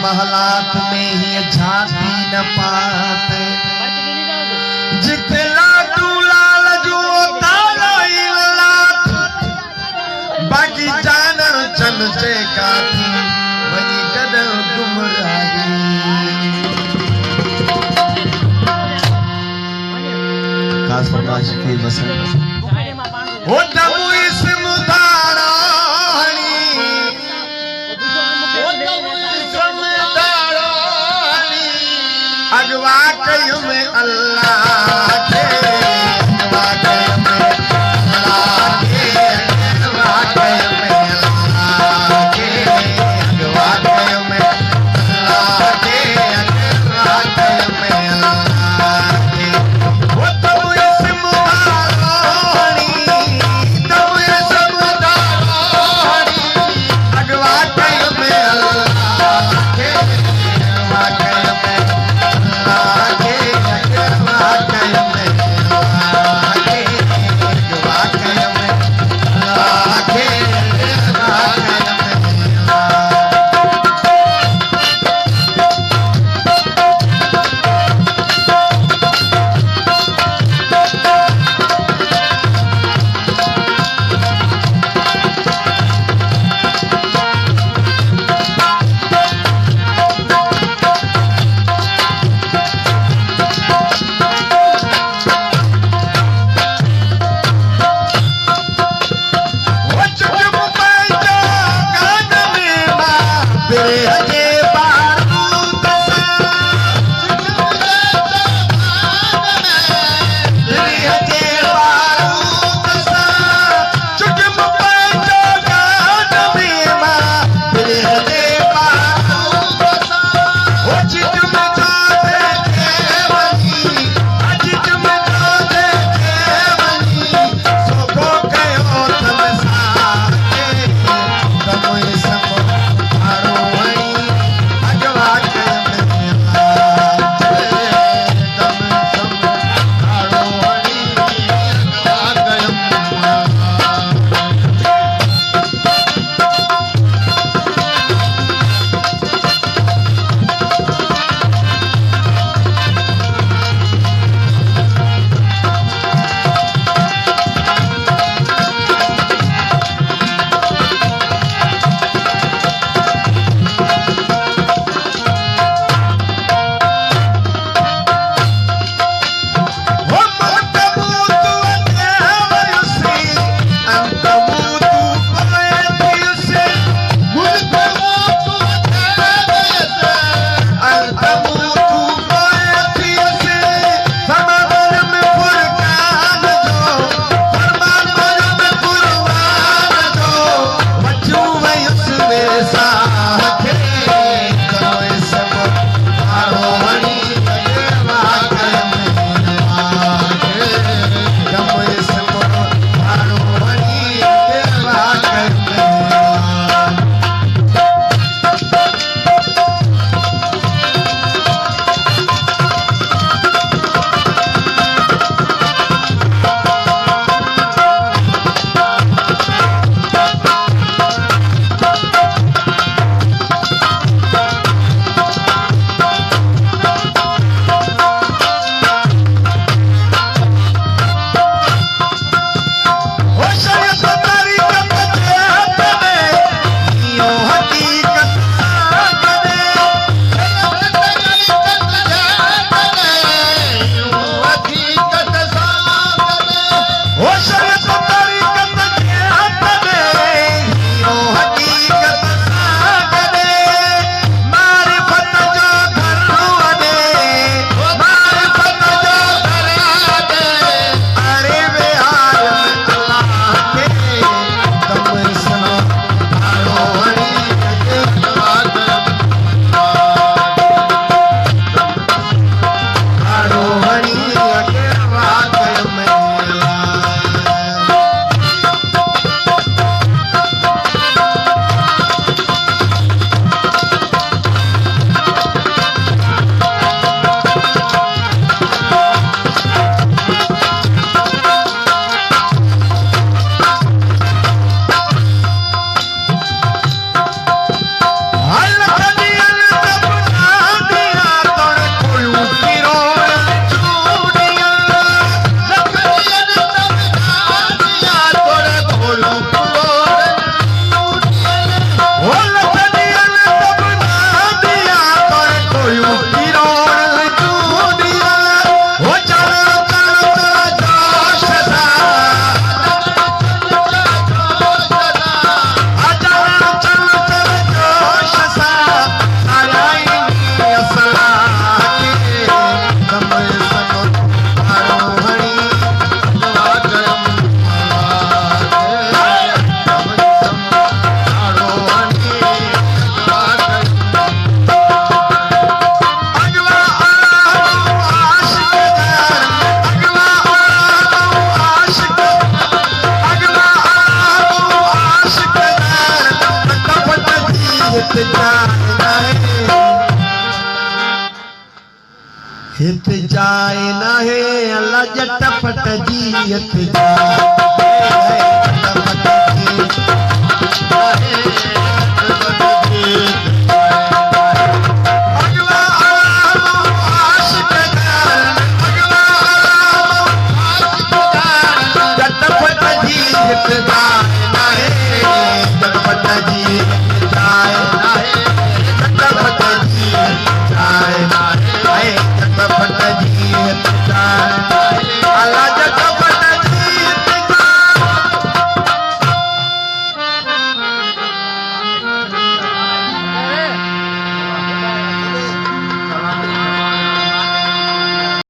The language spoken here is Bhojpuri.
महलात में ही झांकी न पात जिथे लाडू लाल जो बाकी जान चल से काफी वही कदम गुमराही खास फरमाइश की बसन हो तबु इसम दारानी अगवा कयूं में अल्लाह के अगवा कयूं में अल्लाह के अगवा कयूं में अल्लाह के अगवा कयूं में अल्लाह के अगवा कयूं में अल्लाह के वो तबु इसम दारानी तबु इसम दारानी अगवा कयूं में अल्लाह के अगवा कयूं में अल्लाह के अगवा कयूं जित जाए ना है अल्लाह जट पट जी जाए